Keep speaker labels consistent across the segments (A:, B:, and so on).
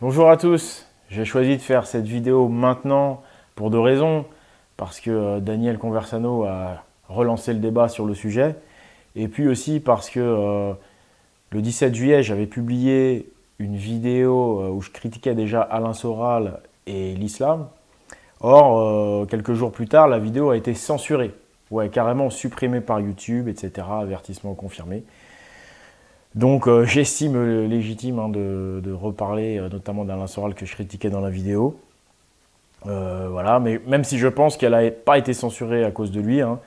A: Bonjour à tous, j'ai choisi de faire cette vidéo maintenant pour deux raisons. Parce que Daniel Conversano a relancé le débat sur le sujet. Et puis aussi parce que le 17 juillet, j'avais publié une vidéo où je critiquais déjà Alain Soral et l'islam. Or, quelques jours plus tard, la vidéo a été censurée. Ouais, carrément supprimée par YouTube, etc. Avertissement confirmé. Donc j'estime légitime de reparler notamment d'Alain Soral que je critiquais dans la vidéo. Voilà, mais même si je pense qu'elle n'a pas été censurée à cause de lui, hein,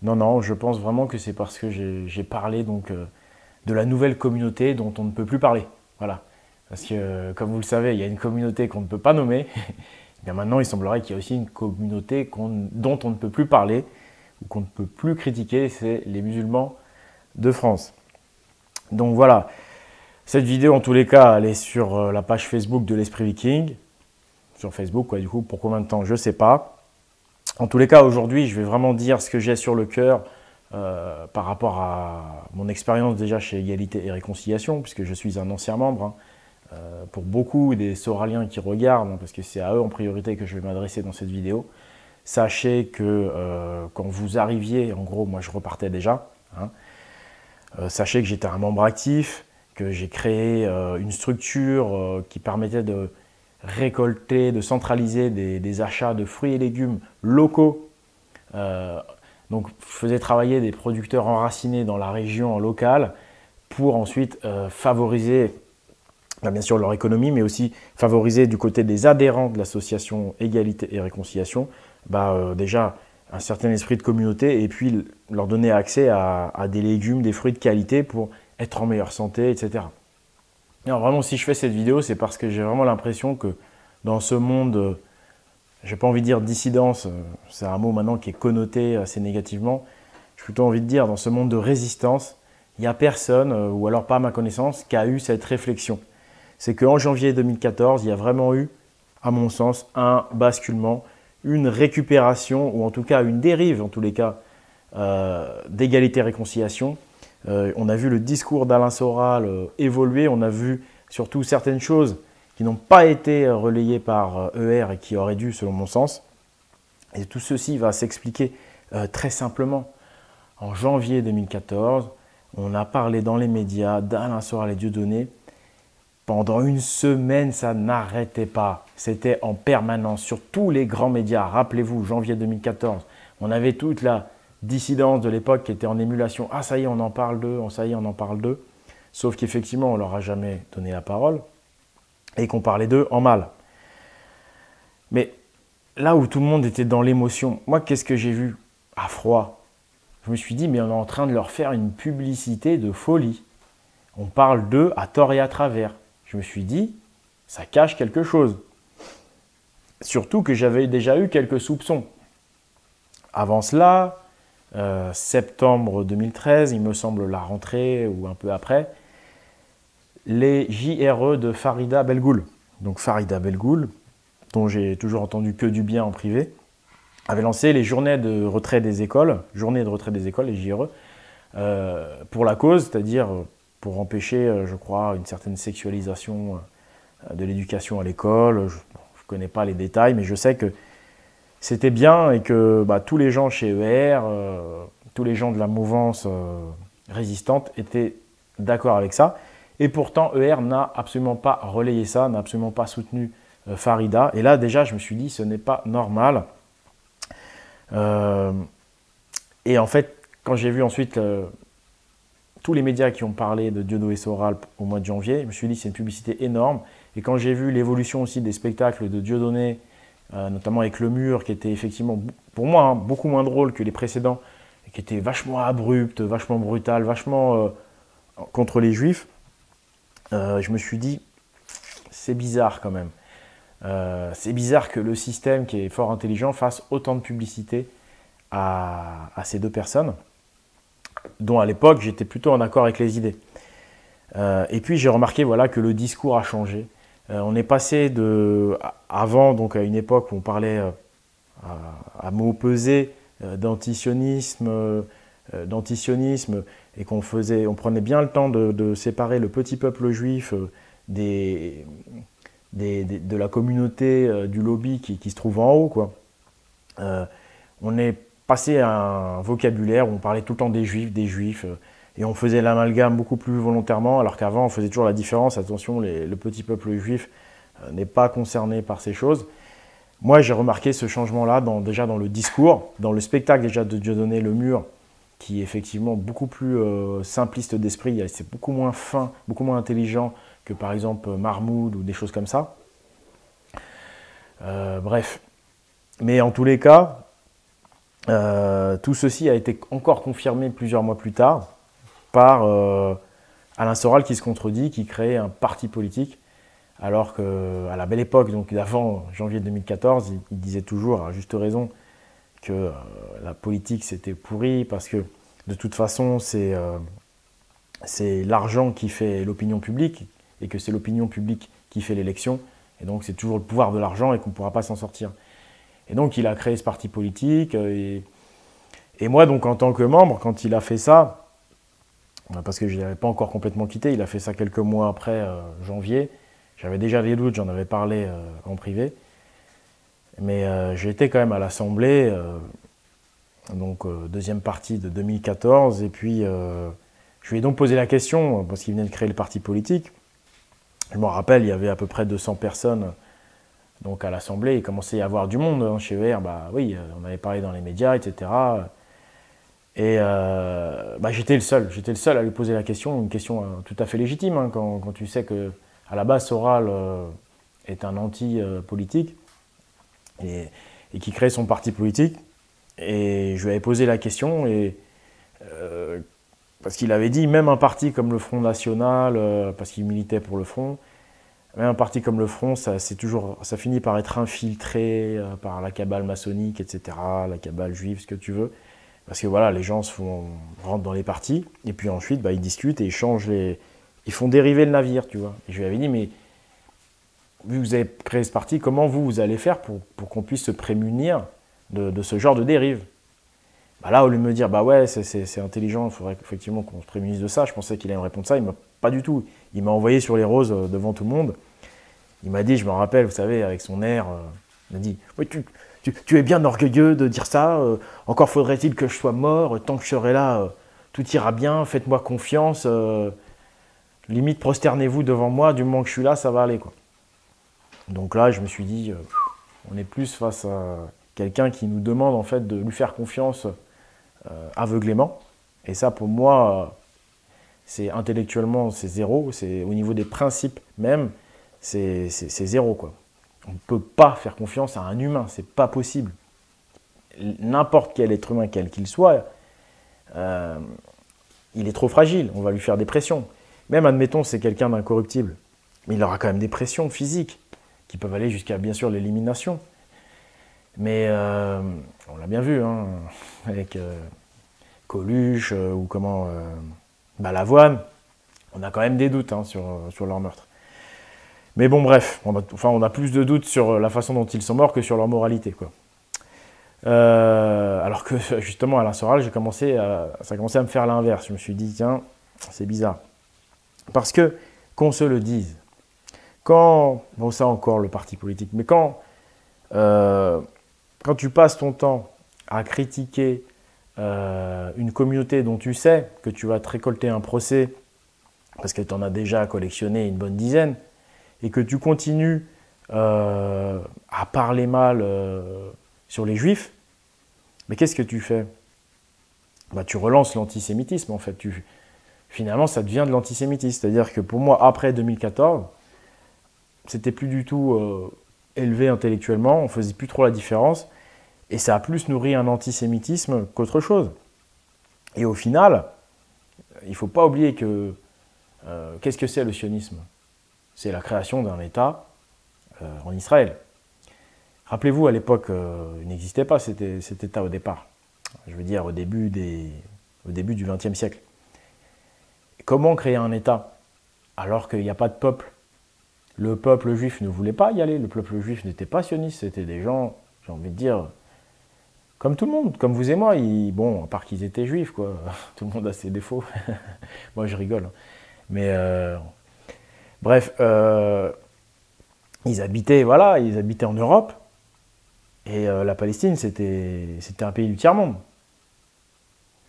A: non, je pense vraiment que c'est parce que j'ai parlé donc, de la nouvelle communauté dont on ne peut plus parler. Voilà. Parce que, comme vous le savez, il y a une communauté qu'on ne peut pas nommer. Et bien maintenant, il semblerait qu'il y a aussi une communauté dont on ne peut plus parler ou qu'on ne peut plus critiquer, c'est les musulmans de France. Donc voilà, cette vidéo en tous les cas, elle est sur la page Facebook de l'Esprit Viking. Sur Facebook, quoi, du coup, pour combien de temps, je ne sais pas. En tous les cas, aujourd'hui, je vais vraiment dire ce que j'ai sur le cœur par rapport à mon expérience déjà chez Égalité et Réconciliation, puisque je suis un ancien membre. Hein. Pour beaucoup des Soraliens qui regardent, hein, parce que c'est à eux en priorité que je vais m'adresser dans cette vidéo, sachez que quand vous arriviez, en gros, moi je repartais déjà, hein, sachez que j'étais un membre actif, que j'ai créé une structure qui permettait de récolter, de centraliser des achats de fruits et légumes locaux. Donc, je faisais travailler des producteurs enracinés dans la région locale pour ensuite favoriser, bien sûr, leur économie, mais aussi favoriser du côté des adhérents de l'association Égalité et Réconciliation, déjà un certain esprit de communauté et puis leur donner accès à des légumes, des fruits de qualité pour être en meilleure santé, etc. Alors vraiment, si je fais cette vidéo, c'est parce que j'ai vraiment l'impression que dans ce monde, j'ai pas envie de dire dissidence, c'est un mot maintenant qui est connoté assez négativement, j'ai plutôt envie de dire dans ce monde de résistance, il n'y a personne, ou alors pas à ma connaissance, qui a eu cette réflexion. C'est qu'en janvier 2014, il y a vraiment eu, à mon sens, un basculement, une récupération, ou en tout cas une dérive, en tous les cas, d'égalité-réconciliation. On a vu le discours d'Alain Soral évoluer, on a vu surtout certaines choses qui n'ont pas été relayées par ER et qui auraient dû, selon mon sens. Et tout ceci va s'expliquer très simplement. En janvier 2014, on a parlé dans les médias d'Alain Soral et Dieudonné. Pendant une semaine, ça n'arrêtait pas. C'était en permanence sur tous les grands médias. Rappelez-vous, janvier 2014, on avait toute la dissidence de l'époque qui était en émulation. Ah, ça y est, on en parle d'eux, ça y est, on en parle d'eux. Sauf qu'effectivement, on ne leur a jamais donné la parole et qu'on parlait d'eux en mal. Mais là où tout le monde était dans l'émotion, moi, qu'est-ce que j'ai vu à froid? Je me suis dit, mais on est en train de leur faire une publicité de folie. On parle d'eux à tort et à travers. Je me suis dit, ça cache quelque chose. Surtout que j'avais déjà eu quelques soupçons. Avant cela, septembre 2013, il me semble la rentrée ou un peu après, les JRE de Farida Belgoul. Donc Farida Belgoul, dont j'ai toujours entendu que du bien en privé, avait lancé les journées de retrait des écoles, les JRE, pour la cause, c'est-à-dire pour empêcher, je crois, une certaine sexualisation de l'éducation à l'école. Je ne connais pas les détails, mais je sais que c'était bien et que tous les gens chez ER, tous les gens de la mouvance résistante étaient d'accord avec ça. Et pourtant, ER n'a absolument pas relayé ça, n'a absolument pas soutenu Farida. Et là, déjà, je me suis dit, ce n'est pas normal. Et en fait, quand j'ai vu ensuite tous les médias qui ont parlé de Dieudonné et Soral au mois de janvier, je me suis dit, c'est une publicité énorme. Et quand j'ai vu l'évolution aussi des spectacles de Dieudonné, notamment avec Le Mur, qui était effectivement, pour moi, beaucoup moins drôle que les précédents, qui était vachement abrupt, vachement brutal, vachement contre les juifs, je me suis dit, c'est bizarre quand même. C'est bizarre que le système, qui est fort intelligent, fasse autant de publicité à ces deux personnes, dont à l'époque, j'étais plutôt en accord avec les idées. Et puis, j'ai remarqué que le discours a changé. On est passé avant, donc à une époque où on parlait à mots pesés d'antisionisme et qu'on prenait bien le temps de séparer le petit peuple juif des de la communauté du lobby qui se trouve en haut, quoi. On est passé à un vocabulaire où on parlait tout le temps des juifs, et on faisait l'amalgame beaucoup plus volontairement, alors qu'avant on faisait toujours la différence. Attention, le petit peuple juif n'est pas concerné par ces choses. Moi, j'ai remarqué ce changement-là déjà dans le discours, dans le spectacle déjà de Dieudonné Lemur, qui est effectivement beaucoup plus simpliste d'esprit. C'est beaucoup moins fin, beaucoup moins intelligent que par exemple Marmoud ou des choses comme ça. Bref. Mais en tous les cas, tout ceci a été encore confirmé plusieurs mois plus tard par Alain Soral qui se contredit, qui crée un parti politique. Alors qu'à la belle époque, donc d'avant janvier 2014, il disait toujours, à juste raison, que la politique c'était pourri parce que de toute façon c'est l'argent qui fait l'opinion publique et que c'est l'opinion publique qui fait l'élection. Et donc c'est toujours le pouvoir de l'argent et qu'on ne pourra pas s'en sortir. Et donc il a créé ce parti politique. Et moi, donc en tant que membre, quand il a fait ça, parce que je ne l'avais pas encore complètement quitté, il a fait ça quelques mois après janvier. J'avais déjà des doutes, j'en avais parlé en privé. Mais j'ai été quand même à l'Assemblée, donc deuxième partie de 2014. Et puis je lui ai donc posé la question, parce qu'il venait de créer le parti politique. Je me rappelle, il y avait à peu près 200 personnes donc à l'Assemblée. Il commençait à y avoir du monde hein, chez ER. Bah oui, on avait parlé dans les médias, etc. Et j'étais le seul à lui poser la question, une question tout à fait légitime, hein, quand tu sais que à la base Soral est un anti-politique et qui crée son parti politique. Et je lui avais posé la question, parce qu'il avait dit, même un parti comme le Front National, parce qu'il militait pour le Front, même un parti comme le Front, ça finit par être infiltré par la cabale maçonnique, etc., la cabale juive, ce que tu veux. Parce que voilà, les gens rentrent dans les partis, et puis ensuite, ils discutent et ils font dériver le navire, tu vois. Et je lui avais dit, mais vu que vous avez créé ce parti, comment vous allez faire pour qu'on puisse se prémunir de ce genre de dérive? Là, au lieu de me dire, ouais, c'est intelligent, il faudrait effectivement qu'on se prémunisse de ça, je pensais qu'il allait me répondre ça, il m'a pas du tout. Il m'a envoyé sur les roses devant tout le monde. Il m'a dit, je me rappelle, vous savez, avec son air, il m'a dit, oui, tu es bien orgueilleux de dire ça, encore faudrait-il que je sois mort, tant que je serai là, tout ira bien, faites-moi confiance, limite prosternez-vous devant moi, du moment que je suis là, ça va aller, quoi. Donc là, je me suis dit, on est plus face à quelqu'un qui nous demande en fait de lui faire confiance aveuglément. Et ça, pour moi, c'est intellectuellement, c'est zéro. C'est au niveau des principes même, c'est zéro, quoi. On ne peut pas faire confiance à un humain, c'est pas possible. N'importe quel être humain, quel qu'il soit, il est trop fragile, on va lui faire des pressions. Même, admettons, c'est quelqu'un d'incorruptible, mais il aura quand même des pressions physiques qui peuvent aller jusqu'à, bien sûr, l'élimination. Mais on l'a bien vu, hein, avec Coluche ou comment Balavoine, on a quand même des doutes hein, sur leur meurtre. Mais bon, bref, on a plus de doutes sur la façon dont ils sont morts que sur leur moralité, quoi. Alors que justement, Alain Soral, ça a commencé à me faire l'inverse. Je me suis dit, tiens, c'est bizarre. Parce que, qu'on se le dise, bon ça encore le parti politique, mais quand tu passes ton temps à critiquer une communauté dont tu sais que tu vas te récolter un procès, parce que tu en as déjà collectionné une bonne dizaine, et que tu continues à parler mal sur les juifs, mais qu'est-ce que tu fais? Tu relances l'antisémitisme en fait. Finalement, ça devient de l'antisémitisme. C'est-à-dire que pour moi, après 2014, c'était plus du tout élevé intellectuellement, on ne faisait plus trop la différence, et ça a plus nourri un antisémitisme qu'autre chose. Et au final, il ne faut pas oublier que qu'est-ce que c'est le sionisme? C'est la création d'un État en Israël. Rappelez-vous, à l'époque, il n'existait pas cet État au départ. Je veux dire, au début du XXe siècle. Comment créer un État alors qu'il n'y a pas de peuple? Le peuple juif ne voulait pas y aller, le peuple juif n'était pas sioniste, c'était des gens, j'ai envie de dire, comme tout le monde, comme vous et moi. Bon, à part qu'ils étaient juifs, quoi. Tout le monde a ses défauts. Moi, je rigole. Mais bref, Ils habitaient, voilà, ils habitaient en Europe. Et la Palestine, c'était un pays du tiers-monde.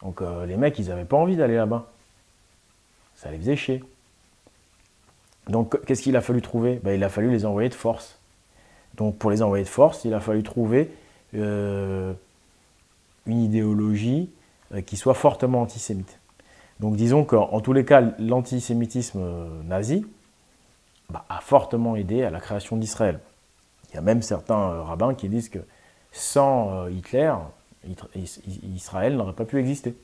A: Donc les mecs, ils n'avaient pas envie d'aller là-bas. Ça les faisait chier. Donc qu'est-ce qu'il a fallu trouver? Ben, il a fallu les envoyer de force. Donc pour les envoyer de force, il a fallu trouver une idéologie qui soit fortement antisémite. Donc disons qu'en tous les cas, l'antisémitisme nazi a fortement aidé à la création d'Israël. Il y a même certains rabbins qui disent que sans Hitler, Israël n'aurait pas pu exister.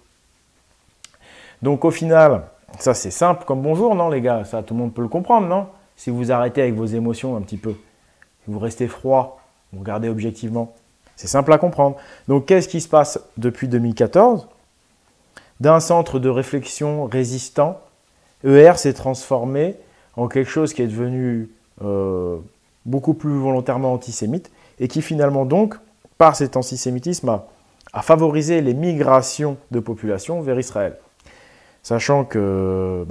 A: Donc au final, ça c'est simple comme bonjour, non les gars? Ça tout le monde peut le comprendre, non? Si vous arrêtez avec vos émotions un petit peu, si vous restez froid, vous regardez objectivement, c'est simple à comprendre. Donc qu'est-ce qui se passe depuis 2014? D'un centre de réflexion résistant, ER s'est transformé en quelque chose qui est devenu beaucoup plus volontairement antisémite et qui finalement donc, par cet antisémitisme, a favorisé les migrations de population vers Israël. Sachant que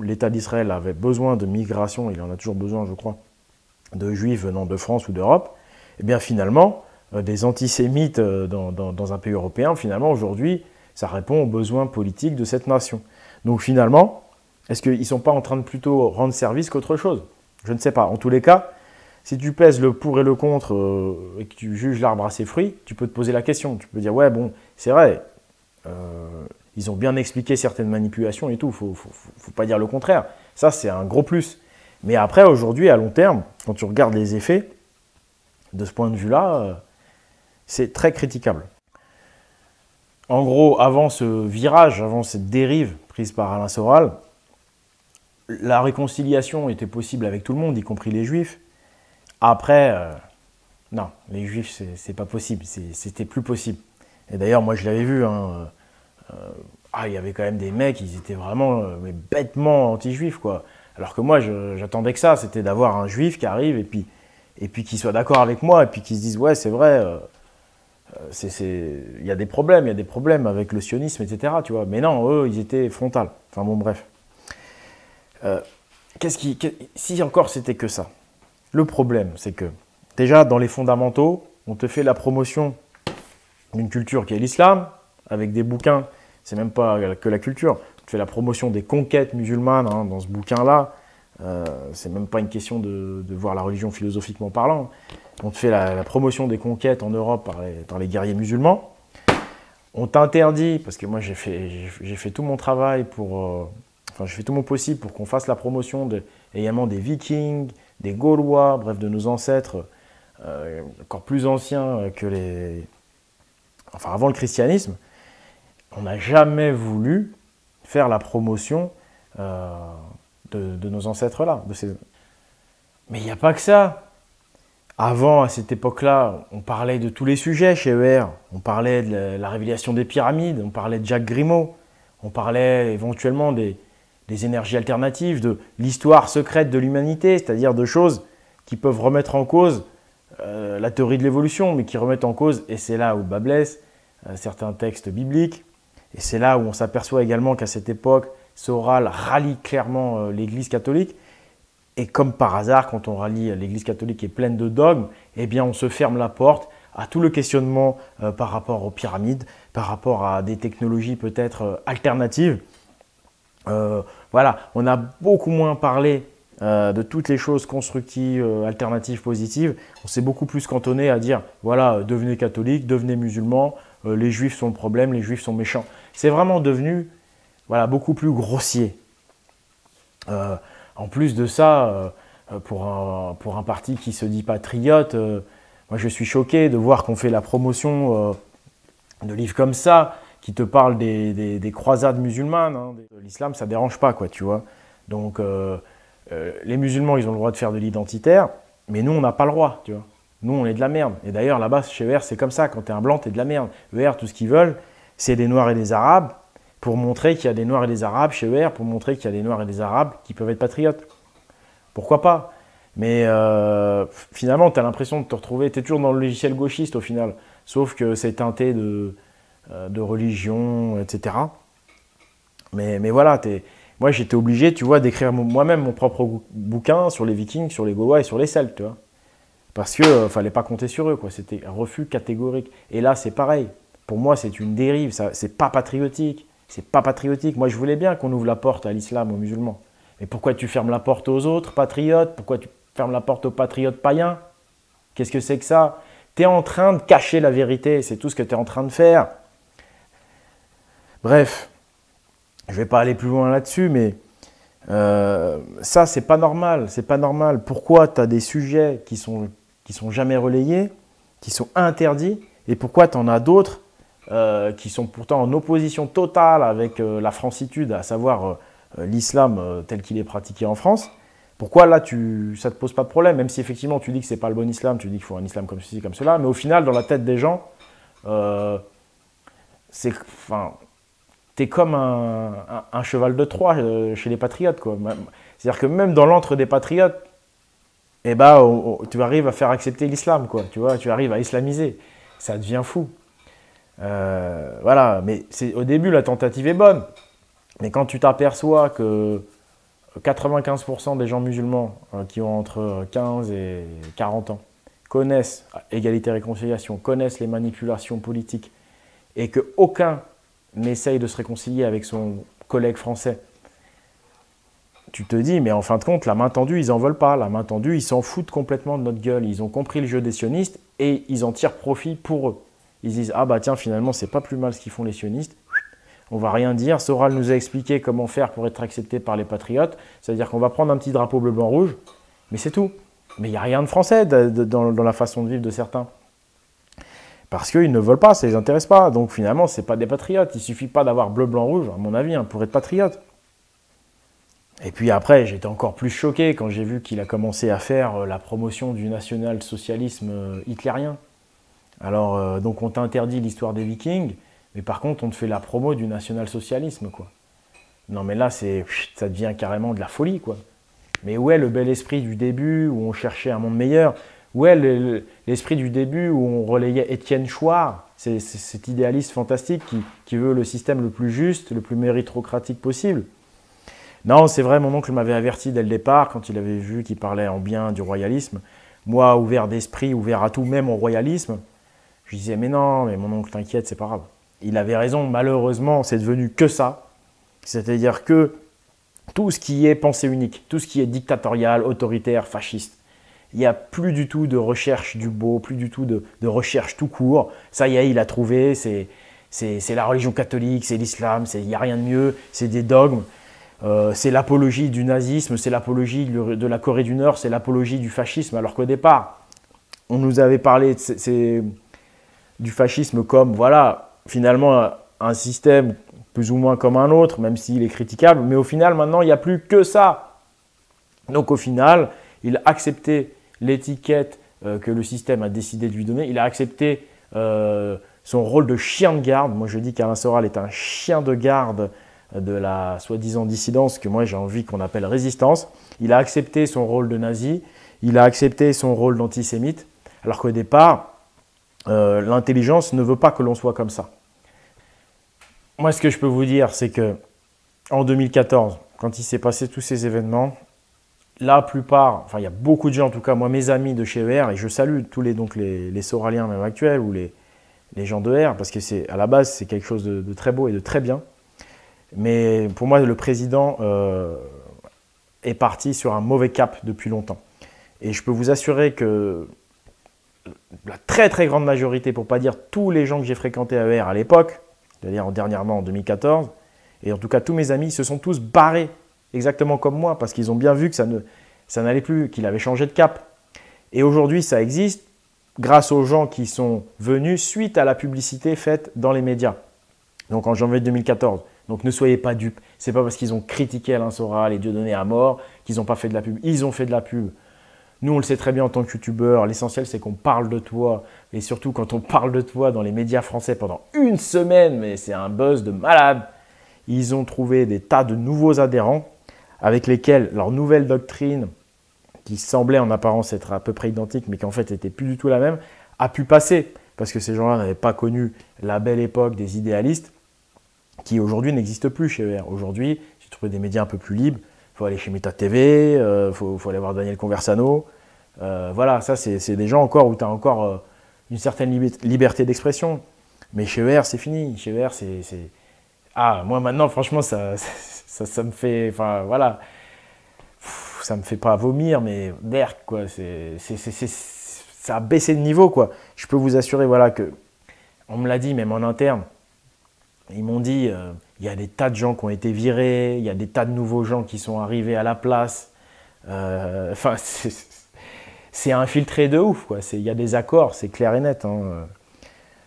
A: l'État d'Israël avait besoin de migration, il en a toujours besoin je crois, de juifs venant de France ou d'Europe, et bien finalement, des antisémites dans un pays européen, finalement aujourd'hui, ça répond aux besoins politiques de cette nation. Donc finalement, est-ce qu'ils ne sont pas en train de plutôt rendre service qu'autre chose? Je ne sais pas. En tous les cas, si tu pèses le pour et le contre et que tu juges l'arbre à ses fruits, tu peux te poser la question. Tu peux dire, ouais, bon, c'est vrai, ils ont bien expliqué certaines manipulations et tout, il ne faut pas dire le contraire. Ça, c'est un gros plus. Mais après, aujourd'hui, à long terme, quand tu regardes les effets, de ce point de vue-là, c'est très critiquable. En gros, avant ce virage, avant cette dérive prise par Alain Soral, la réconciliation était possible avec tout le monde, y compris les juifs. Après, non, les juifs, c'est pas possible, c'était plus possible. Et d'ailleurs, moi je l'avais vu, hein, il y avait quand même des mecs, ils étaient vraiment bêtement anti-juifs, quoi. Alors que moi, j'attendais que ça, c'était d'avoir un juif qui arrive et puis qui soit d'accord avec moi, et puis qui se dise, ouais, c'est vrai, il y a des problèmes avec le sionisme, etc. Tu vois. Mais non, eux, ils étaient frontales. Enfin bon, bref. Si encore c'était que ça. Le problème, c'est que déjà, dans les fondamentaux, on te fait la promotion d'une culture qui est l'islam, avec des bouquins, c'est même pas que la culture, on te fait la promotion des conquêtes musulmanes hein, dans ce bouquin-là, c'est même pas une question de voir la religion philosophiquement parlant, on te fait la promotion des conquêtes en Europe par les guerriers musulmans, on t'interdit, parce que moi j'ai fait tout mon travail pour... j'ai fait tout mon possible pour qu'on fasse la promotion également des Vikings, des Gaulois, bref, de nos ancêtres encore plus anciens que avant le christianisme. On n'a jamais voulu faire la promotion de nos ancêtres-là. Mais il n'y a pas que ça. Avant, à cette époque-là, on parlait de tous les sujets chez ER. On parlait de la révélation des pyramides, on parlait de Jacques Grimaud, on parlait éventuellement des énergies alternatives, de l'histoire secrète de l'humanité, c'est-à-dire de choses qui peuvent remettre en cause la théorie de l'évolution, mais qui remettent en cause, et c'est là où bas blesse, certains textes bibliques, et c'est là où on s'aperçoit également qu'à cette époque, Soral rallie clairement l'Église catholique, et comme par hasard, quand on rallie l'Église catholique qui est pleine de dogmes, eh bien on se ferme la porte à tout le questionnement par rapport aux pyramides, par rapport à des technologies peut-être alternatives. Voilà, on a beaucoup moins parlé de toutes les choses constructives, alternatives, positives. On s'est beaucoup plus cantonné à dire, voilà, devenez catholiques, devenez musulmans, les juifs sont le problème, les juifs sont méchants. C'est vraiment devenu voilà, beaucoup plus grossier. En plus de ça, pour un parti qui se dit patriote, moi je suis choqué de voir qu'on fait la promotion de livres comme ça, qui te parlent des croisades musulmanes. Hein. L'islam, ça ne dérange pas, quoi, tu vois. Donc, les musulmans, ils ont le droit de faire de l'identitaire, mais nous, on n'a pas le droit, tu vois. Nous, on est de la merde. Et d'ailleurs, là-bas, chez ER, c'est comme ça. Quand tu es un blanc, tu es de la merde. ER, tout ce qu'ils veulent, c'est des Noirs et des Arabes, pour montrer qu'il y a des Noirs et des Arabes chez ER, pour montrer qu'il y a des Noirs et des Arabes qui peuvent être patriotes. Pourquoi pas? Mais finalement, tu as l'impression de te retrouver, tu es toujours dans le logiciel gauchiste au final, sauf que c'est teinté de religion, etc. Mais voilà, Moi, j'étais obligé, tu vois, d'écrire moi-même mon propre bouquin sur les Vikings, sur les Gaulois et sur les Celtes, tu vois. Parce que fallait pas compter sur eux, quoi. C'était un refus catégorique. Et là, c'est pareil. Pour moi, c'est une dérive. C'est pas patriotique. C'est pas patriotique. Moi, je voulais bien qu'on ouvre la porte à l'islam, aux musulmans. Mais pourquoi tu fermes la porte aux autres patriotes? Pourquoi tu fermes la porte aux patriotes païens? Qu'est-ce que c'est que ça? Tu es en train de cacher la vérité. C'est tout ce que tu es en train de faire. Bref, je vais pas aller plus loin là-dessus, mais ça, c'est pas normal. C'est pas normal. Pourquoi tu as des sujets qui sont jamais relayés, qui sont interdits, et pourquoi tu en as d'autres qui sont pourtant en opposition totale avec la francitude, à savoir l'islam tel qu'il est pratiqué en France. Pourquoi là, ça ne te pose pas de problème, même si effectivement tu dis que ce n'est pas le bon islam, tu dis qu'il faut un islam comme ceci, comme cela, mais au final, dans la tête des gens, t'es comme un cheval de Troie chez les patriotes, quoi. C'est-à-dire que même dans l'antre des patriotes, eh ben, tu arrives à faire accepter l'islam, quoi. Tu vois, tu arrives à islamiser. Ça devient fou. Voilà, mais au début, la tentative est bonne. Mais quand tu t'aperçois que 95% des gens musulmans qui ont entre 15 et 40 ans connaissent égalité et réconciliation, connaissent les manipulations politiques, et qu'aucun n'essaye de se réconcilier avec son collègue français, tu te dis, mais en fin de compte, la main tendue, ils n'en veulent pas. La main tendue, ils s'en foutent complètement de notre gueule. Ils ont compris le jeu des sionistes et ils en tirent profit pour eux. Ils disent, ah bah tiens, finalement, c'est pas plus mal ce qu'ils font les sionistes. On va rien dire. Soral nous a expliqué comment faire pour être accepté par les patriotes. C'est-à-dire qu'on va prendre un petit drapeau bleu, blanc, rouge, mais c'est tout. Mais il n'y a rien de français dans la façon de vivre de certains. Parce qu'ils ne veulent pas, ça ne les intéresse pas. Donc finalement, ce n'est pas des patriotes. Il ne suffit pas d'avoir bleu, blanc, rouge, à mon avis, pour être patriote. Et puis après, j'étais encore plus choqué quand j'ai vu qu'il a commencé à faire la promotion du national-socialisme hitlérien. Alors, donc on t'interdit l'histoire des Vikings, mais par contre, on te fait la promo du national-socialisme, quoi. Non mais là, ça devient carrément de la folie, quoi. Mais où est le bel esprit du début, où on cherchait un monde meilleur? Où est l'esprit du début, où on relayait Étienne Chouard, c'est cet idéaliste fantastique qui veut le système le plus juste, le plus méritocratique possible? Non, c'est vrai, mon oncle m'avait averti dès le départ, quand il avait vu qu'il parlait en bien du royalisme. Moi, ouvert d'esprit, ouvert à tout, même au royalisme, je disais, mais non, mais mon oncle, t'inquiète, c'est pas grave. Il avait raison, malheureusement, c'est devenu que ça. C'est-à-dire que tout ce qui est pensée unique, tout ce qui est dictatorial, autoritaire, fasciste, il n'y a plus du tout de recherche du beau, plus du tout de recherche tout court. Ça y est, il a trouvé, c'est la religion catholique, c'est l'islam, il n'y a rien de mieux, c'est des dogmes. C'est l'apologie du nazisme, c'est l'apologie de la Corée du Nord, c'est l'apologie du fascisme. Alors qu'au départ, on nous avait parlé du fascisme comme, voilà, finalement, un système plus ou moins comme un autre, même s'il est critiquable. Mais au final, maintenant, il n'y a plus que ça. Donc au final, il a accepté l'étiquette que le système a décidé de lui donner. Il a accepté son rôle de chien de garde. Moi, je dis qu'Alain Soral est un chien de garde de la soi-disant dissidence que moi j'ai envie qu'on appelle résistance. Il a accepté son rôle de nazi, il a accepté son rôle d'antisémite, alors qu'au départ, l'intelligence ne veut pas que l'on soit comme ça. Moi, ce que je peux vous dire, c'est que en 2014, quand il s'est passé tous ces événements, la plupart, enfin il y a beaucoup de gens, en tout cas moi mes amis de chez ER, et je salue tous les Soraliens même actuels ou les gens de ER, parce que à la base c'est quelque chose de très beau et de très bien. Mais pour moi, le président est parti sur un mauvais cap depuis longtemps. Et je peux vous assurer que la très très grande majorité, pour ne pas dire tous les gens que j'ai fréquentés à ER à l'époque, c'est-à-dire dernièrement en 2014, et en tout cas tous mes amis, se sont tous barrés, exactement comme moi, parce qu'ils ont bien vu que ça n'allait plus, qu'il avait changé de cap. Et aujourd'hui, ça existe grâce aux gens qui sont venus suite à la publicité faite dans les médias. Donc en janvier 2014. Donc ne soyez pas dupes. Ce n'est pas parce qu'ils ont critiqué Alain Soral et Dieudonné à mort qu'ils n'ont pas fait de la pub. Ils ont fait de la pub. Nous, on le sait très bien en tant que youtubeur. L'essentiel, c'est qu'on parle de toi. Et surtout, quand on parle de toi dans les médias français pendant une semaine, mais c'est un buzz de malade. Ils ont trouvé des tas de nouveaux adhérents avec lesquels leur nouvelle doctrine, qui semblait en apparence être à peu près identique, mais qui en fait n'était plus du tout la même, a pu passer. Parce que ces gens-là n'avaient pas connu la belle époque des idéalistes, qui aujourd'hui n'existe plus chez ER. Aujourd'hui, si trouver des médias un peu plus libres, il faut aller chez Meta TV, faut aller voir Daniel Conversano. Voilà, ça c'est des gens encore où tu as encore une certaine liberté d'expression. Mais chez ER, c'est fini. Chez ER, Ah, moi maintenant, franchement, ça me fait... Enfin, voilà. Ça me fait pas vomir, mais berk, quoi. Ça a baissé de niveau, quoi. Je peux vous assurer, voilà, que... On me l'a dit, même en interne. Ils m'ont dit, il y a des tas de gens qui ont été virés, il y a des tas de nouveaux gens qui sont arrivés à la place. Enfin, c'est infiltré de ouf, quoi. Il y a des accords, c'est clair et net, hein.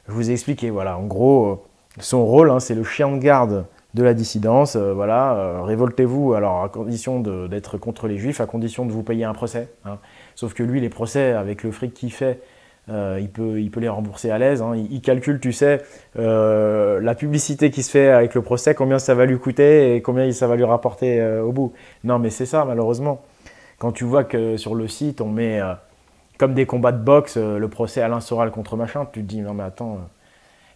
A: Je vous ai expliqué, voilà, en gros, son rôle, hein, c'est le chien de garde de la dissidence, voilà, révoltez-vous, alors à condition d'être contre les juifs, à condition de vous payer un procès, hein. Sauf que lui, les procès, avec le fric qu'il fait, il peut les rembourser à l'aise, hein. Il calcule, tu sais, la publicité qui se fait avec le procès, combien ça va lui coûter et combien ça va lui rapporter au bout. Non, mais c'est ça, malheureusement. Quand tu vois que sur le site, on met... comme des combats de boxe, le procès Alain Soral contre machin, tu te dis, non mais attends.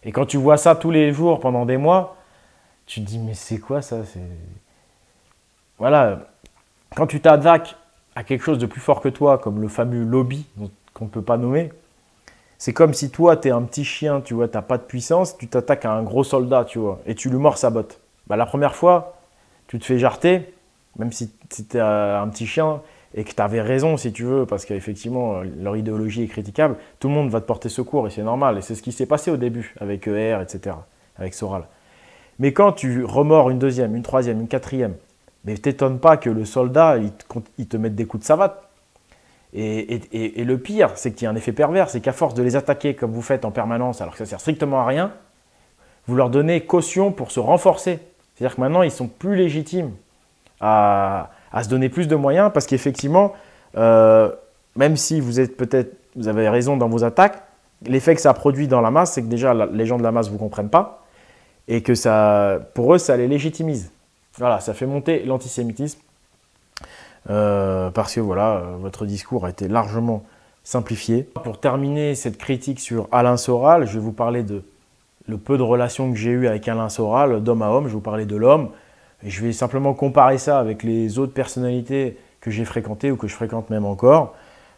A: Et quand tu vois ça tous les jours pendant des mois, tu te dis, mais c'est quoi ça? Voilà, quand tu t'attaques à quelque chose de plus fort que toi, comme le fameux lobby qu'on ne peut pas nommer, c'est comme si toi, tu es un petit chien, tu vois, tu n'as pas de puissance, tu t'attaques à un gros soldat, tu vois, et tu lui mords sa botte. Bah, la première fois, tu te fais jarter, même si tu étais un petit chien, et que tu avais raison si tu veux, parce qu'effectivement leur idéologie est critiquable, tout le monde va te porter secours et c'est normal. Et c'est ce qui s'est passé au début avec ER, etc., avec Soral. Mais quand tu remords une deuxième, une troisième, une quatrième, mais t'étonnes pas que le soldat, il te mette des coups de savate. Et le pire, c'est qu'il y a un effet pervers, c'est qu'à force de les attaquer comme vous faites en permanence, alors que ça sert strictement à rien, vous leur donnez caution pour se renforcer. C'est-à-dire que maintenant, ils sont plus légitimes à se donner plus de moyens parce qu'effectivement, même si vous avez raison dans vos attaques, l'effet que ça produit dans la masse, c'est que déjà les gens de la masse ne vous comprennent pas et que pour eux, ça les légitimise. Voilà, ça fait monter l'antisémitisme parce que voilà, votre discours a été largement simplifié. Pour terminer cette critique sur Alain Soral, je vais vous parler de le peu de relations que j'ai eues avec Alain Soral, d'homme à homme, je vais vous parler de l'homme. Et je vais simplement comparer ça avec les autres personnalités que j'ai fréquentées ou que je fréquente même encore.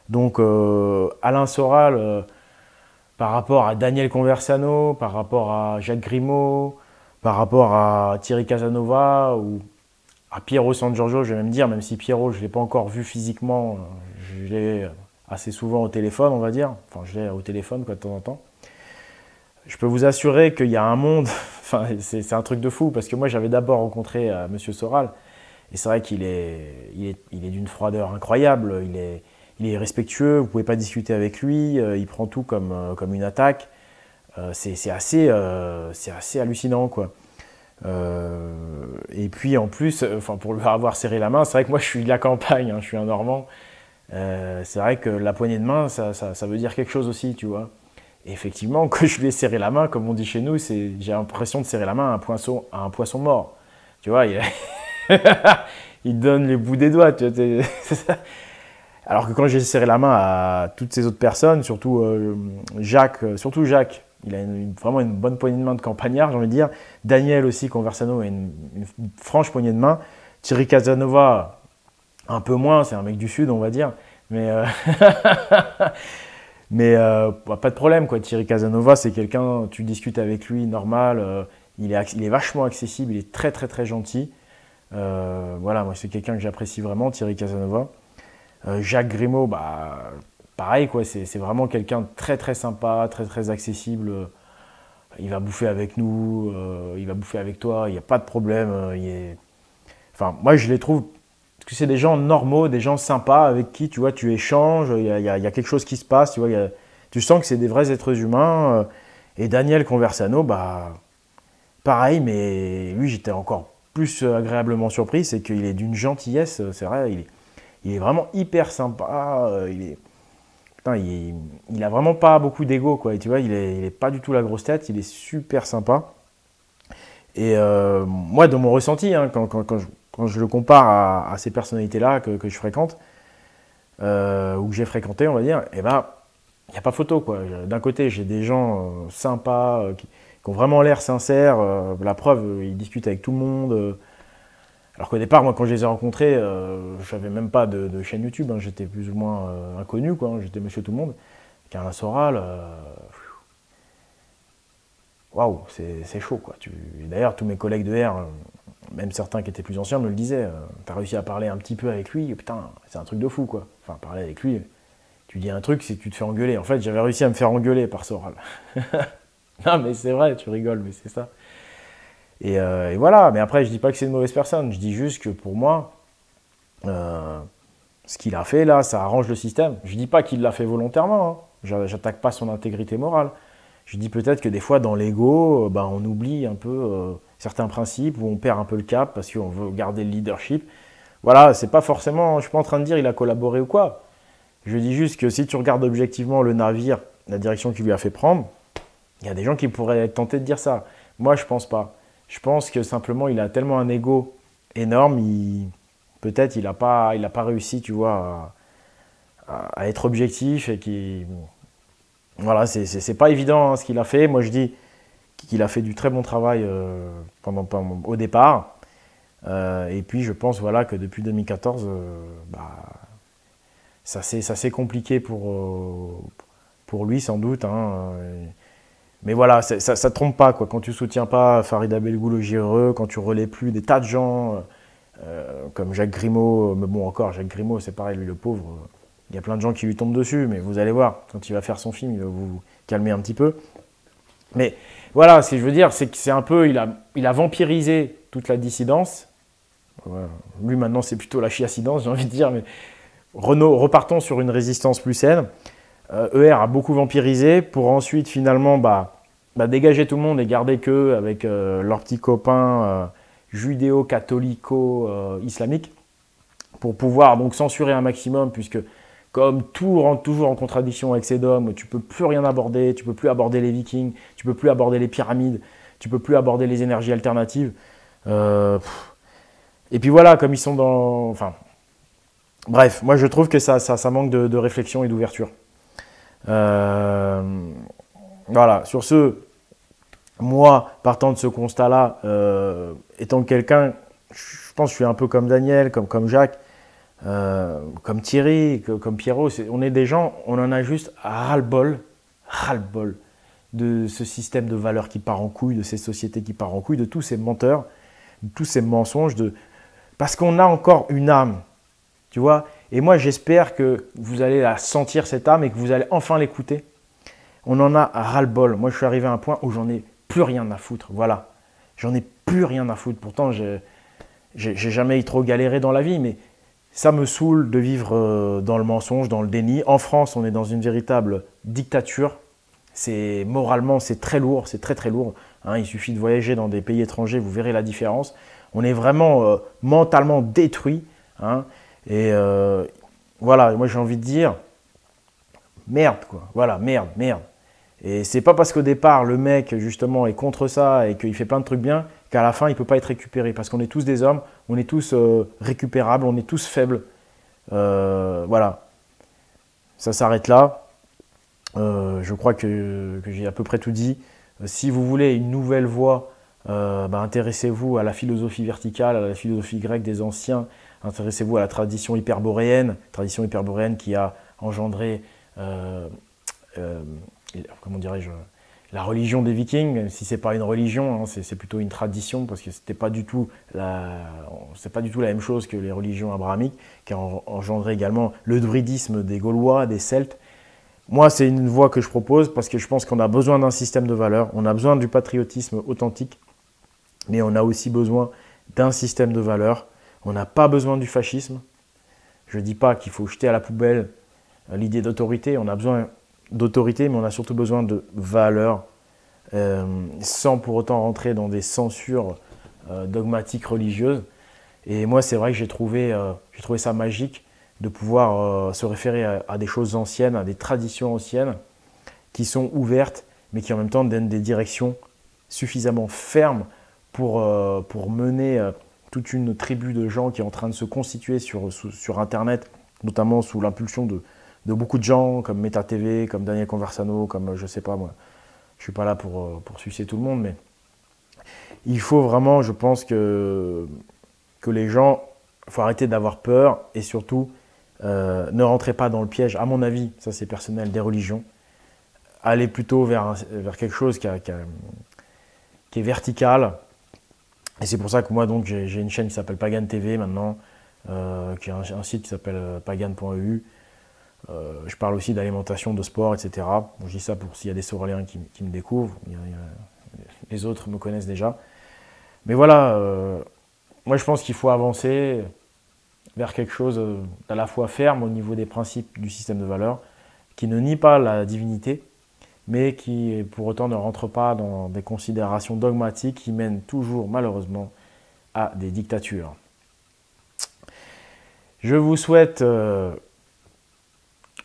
A: Donc Alain Soral, par rapport à Daniel Conversano, par rapport à Jacques Grimaud, par rapport à Thierry Casanova ou à Piero San Giorgio, je vais même dire, même si Piero, je ne l'ai pas encore vu physiquement, je l'ai assez souvent au téléphone, on va dire. Enfin, je l'ai au téléphone quoi, de temps en temps. Je peux vous assurer qu'il y a un monde, enfin, c'est un truc de fou, parce que moi j'avais d'abord rencontré M. Soral, et c'est vrai qu'il est d'une froideur incroyable, il est respectueux, vous ne pouvez pas discuter avec lui, il prend tout comme une attaque, c'est assez hallucinant, quoi. Et puis en plus, pour lui avoir serré la main, c'est vrai que moi je suis de la campagne, hein, je suis un Normand, c'est vrai que la poignée de main, ça veut dire quelque chose aussi, tu vois. Et effectivement, quand je lui ai serré la main, comme on dit chez nous, j'ai l'impression de serrer la main à un poisson mort. Tu vois, il donne les bouts des doigts. Tu vois, alors que quand j'ai serré la main à toutes ces autres personnes, surtout Jacques, il a vraiment une bonne poignée de main de campagnard, j'ai envie de dire. Daniel aussi, Conversano, a une franche poignée de main. Thierry Casanova, un peu moins, c'est un mec du Sud, on va dire. Mais... Mais pas de problème, quoi. Thierry Casanova, c'est quelqu'un, tu discutes avec lui, normal, il est vachement accessible, il est très très très gentil. Voilà, moi c'est quelqu'un que j'apprécie vraiment, Thierry Casanova. Jacques Grimaud, bah, pareil, quoi, c'est vraiment quelqu'un de très très sympa, très très accessible. Il va bouffer avec nous, il va bouffer avec toi, il n'y a pas de problème. Enfin, moi je les trouve... Parce que c'est des gens normaux, des gens sympas avec qui tu vois, tu échanges, il y a quelque chose qui se passe, tu vois, tu sens que c'est des vrais êtres humains. Et Daniel Conversano, bah, pareil, mais lui j'étais encore plus agréablement surpris, c'est qu'il est d'une gentillesse, c'est vrai, il est vraiment hyper sympa, il a vraiment pas beaucoup d'ego, quoi, et tu vois, il est pas du tout la grosse tête, il est super sympa. Et moi, dans mon ressenti, hein, quand je le compare à ces personnalités-là que je fréquente, ou que j'ai fréquenté, on va dire, eh ben, il n'y a pas photo, quoi. D'un côté, j'ai des gens sympas, qui ont vraiment l'air sincères. La preuve, ils discutent avec tout le monde. Alors qu'au départ, moi, quand je les ai rencontrés, je n'avais même pas de chaîne YouTube, hein, j'étais plus ou moins inconnu, quoi, hein, j'étais Monsieur Tout-le-Monde. Carla Soral, waouh, c'est chaud, quoi. D'ailleurs, tous mes collègues de R, même certains qui étaient plus anciens, me le disaient. T'as réussi à parler un petit peu avec lui, putain, c'est un truc de fou, quoi. Enfin, parler avec lui, tu dis un truc, c'est que tu te fais engueuler. En fait, j'avais réussi à me faire engueuler par Soral. Non, mais c'est vrai, tu rigoles, mais c'est ça. Et voilà, mais après, je dis pas que c'est une mauvaise personne. Je dis juste que pour moi, ce qu'il a fait là, ça arrange le système. Je dis pas qu'il l'a fait volontairement. Hein. J'attaque pas son intégrité morale. Je dis peut-être que des fois, dans l'ego, on oublie un peu certains principes, ou on perd un peu le cap parce qu'on veut garder le leadership. Voilà, c'est pas forcément. Je suis pas en train de dire il a collaboré ou quoi. Je dis juste que si tu regardes objectivement le navire, la direction qu'il lui a fait prendre, il y a des gens qui pourraient être tentés de dire ça. Moi, je pense pas. Je pense que simplement, il a tellement un ego énorme, peut-être il n'a pas réussi, tu vois, à être objectif et qui, voilà, c'est pas évident hein, ce qu'il a fait. Moi, je dis qu'il a fait du très bon travail au départ. Et puis, je pense voilà, que depuis 2014, ça s'est compliqué pour lui, sans doute. Hein. Mais voilà, ça ne trompe pas, quoi. Quand tu soutiens pas Farid Abelgoul Heureux, quand tu relais plus des tas de gens comme Jacques Grimaud, mais bon encore, Jacques Grimaud c'est pareil, lui le pauvre, il y a plein de gens qui lui tombent dessus, mais vous allez voir, quand il va faire son film, il va vous calmer un petit peu. Mais voilà, ce que je veux dire, c'est que c'est un peu, il a vampirisé toute la dissidence. Voilà. Lui maintenant c'est plutôt la chiassidence, j'ai envie de dire, mais repartons sur une résistance plus saine. ER a beaucoup vampirisé pour ensuite finalement dégager tout le monde et garder qu'eux avec leurs petits copains judéo-catholico-islamiques pour pouvoir donc censurer un maximum puisque comme tout rentre toujours en contradiction avec ces dogmes, tu ne peux plus rien aborder, tu ne peux plus aborder les vikings, tu ne peux plus aborder les pyramides, tu ne peux plus aborder les énergies alternatives. Et puis voilà, comme ils sont dans... Enfin, bref, moi je trouve que ça manque de réflexion et d'ouverture. Voilà, sur ce, moi, partant de ce constat-là, étant quelqu'un, je pense que je suis un peu comme Daniel, comme Jacques, comme Thierry, comme Pierrot, on est des gens, on en a juste ras-le-bol de ce système de valeurs qui part en couille, de ces sociétés qui partent en couille, de tous ces menteurs, de tous ces mensonges, parce qu'on a encore une âme, tu vois. Et moi, j'espère que vous allez la sentir, cette âme, et que vous allez enfin l'écouter. On en a ras-le-bol. Moi, je suis arrivé à un point où j'en ai plus rien à foutre. Voilà. J'en ai plus rien à foutre. Pourtant, j'ai jamais trop galéré dans la vie, mais ça me saoule de vivre dans le mensonge, dans le déni. En France, on est dans une véritable dictature. Moralement, c'est très lourd, c'est très très lourd. Hein, il suffit de voyager dans des pays étrangers, vous verrez la différence. On est vraiment mentalement détruit. Hein. Et voilà, moi j'ai envie de dire, merde quoi, voilà, merde. Et c'est pas parce qu'au départ le mec justement est contre ça et qu'il fait plein de trucs bien qu'à la fin il peut pas être récupéré. Parce qu'on est tous des hommes, on est tous récupérables, on est tous faibles. Voilà, ça s'arrête là. Je crois que j'ai à peu près tout dit. Si vous voulez une nouvelle voie, intéressez-vous à la philosophie verticale, à la philosophie grecque des anciens. Intéressez-vous à la tradition hyperboréenne qui a engendré, comment dirais-je, la religion des Vikings, même si ce n'est pas une religion, hein, c'est plutôt une tradition, parce que ce n'est pas du tout la même chose que les religions abrahamiques, qui ont engendré également le druidisme des Gaulois, des Celtes. Moi, c'est une voie que je propose, parce que je pense qu'on a besoin d'un système de valeurs, on a besoin du patriotisme authentique, mais on a aussi besoin d'un système de valeurs. On n'a pas besoin du fascisme. Je ne dis pas qu'il faut jeter à la poubelle l'idée d'autorité. On a besoin d'autorité, mais on a surtout besoin de valeurs, sans pour autant rentrer dans des censures dogmatiques religieuses. Et moi, c'est vrai que j'ai trouvé ça magique de pouvoir se référer à des choses anciennes, à des traditions anciennes, qui sont ouvertes, mais qui en même temps donnent des directions suffisamment fermes pour mener... toute une tribu de gens qui est en train de se constituer sur Internet, notamment sous l'impulsion de beaucoup de gens, comme Meta TV, comme Daniel Conversano, comme je sais pas moi. Je suis pas là pour sucer tout le monde, mais il faut vraiment, je pense que que les gens, il faut arrêter d'avoir peur et surtout, ne rentrez pas dans le piège, à mon avis, ça c'est personnel, des religions. Allez plutôt vers quelque chose qui est vertical. Et c'est pour ça que moi, donc, j'ai une chaîne qui s'appelle Pagan TV maintenant, qui est un site qui s'appelle pagan.eu. Je parle aussi d'alimentation, de sport, etc. Bon, je dis ça pour s'il y a des Soréliens qui me découvrent. Les autres me connaissent déjà. Mais voilà, moi je pense qu'il faut avancer vers quelque chose d'à la fois ferme au niveau des principes du système de valeurs, qui ne nie pas la divinité, mais qui pour autant ne rentre pas dans des considérations dogmatiques qui mènent toujours malheureusement à des dictatures. Je vous souhaite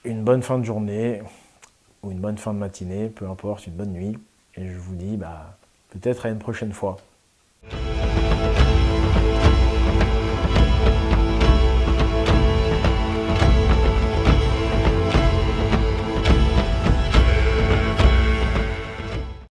A: une bonne fin de journée ou une bonne fin de matinée, peu importe, une bonne nuit. Et je vous dis peut-être à une prochaine fois.